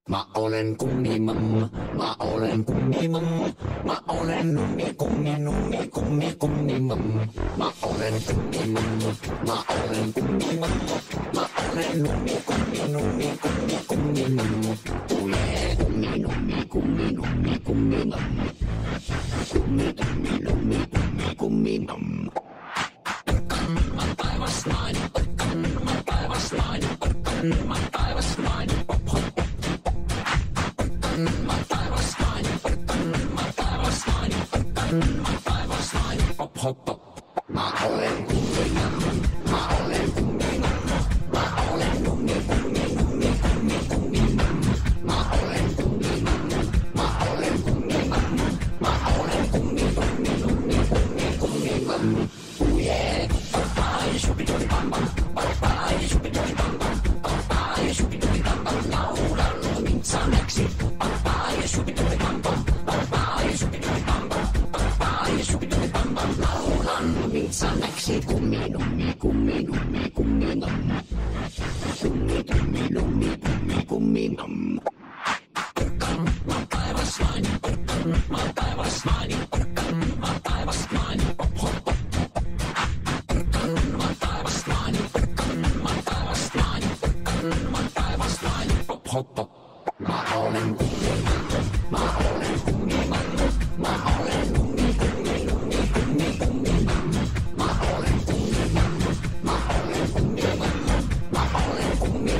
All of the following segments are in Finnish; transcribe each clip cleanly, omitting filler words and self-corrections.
Mä olen kummimamma, mä olen kummimamma, mä olen kummimamma. Mä olen kummimamma, mä olen kummimamma, mä olen kummimamma. Tulee kummimamma. Kummimamma. Mä taivas nainen, mä taivas nainen, mä taivas nainen, hop hop. Mä taivas nainen, mä taivas nainen, mä taivas nainen, hop hop hop. Mä olen kummimamma, mä olen kummimamma, mä olen kummimamma. Mä olen kummimamma, mä olen kummimamma, mä olen kummimamma. Oh yeah, bye, shooby-dooby bam bam, bye, shooby-dooby bam bam, bye, shooby-dooby bam bam. Nauran minsanneksi, bye, shooby-dooby bam bam, bye, shooby-dooby bam bam, bye, shooby-dooby bam bam. Nauran minsanneksi, kumminummi, kumminummi, kumminummi, kumminummi, kumminummi. Mä taivas nainen, mä taivas nainen, mä taivas nainen, hop hop hop. Mä taivas nainen, mä taivas nainen, mä taivas nainen, hop hop hop. Mä olen kummimamma, mä olen kummimamma, mä olen kummimamma. Mä olen kummimamma, mä olen kummimamma, mä olen kummimamma.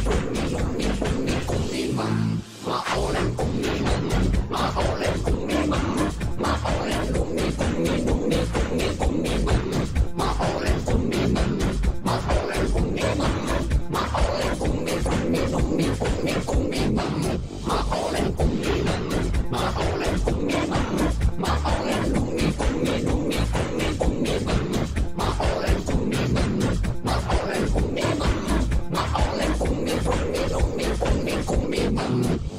Mä olen kummimamma, mä olen kummimamma, mä olen kummimamma. Mä olen kummimamma, mä olen kummimamma, mä olen kummimamma. Mä olen kummimamma, mä olen kummimamma, mä olen kummimamma. Mä olen kummimamma, mä olen kummimamma, mä olen kummimamma.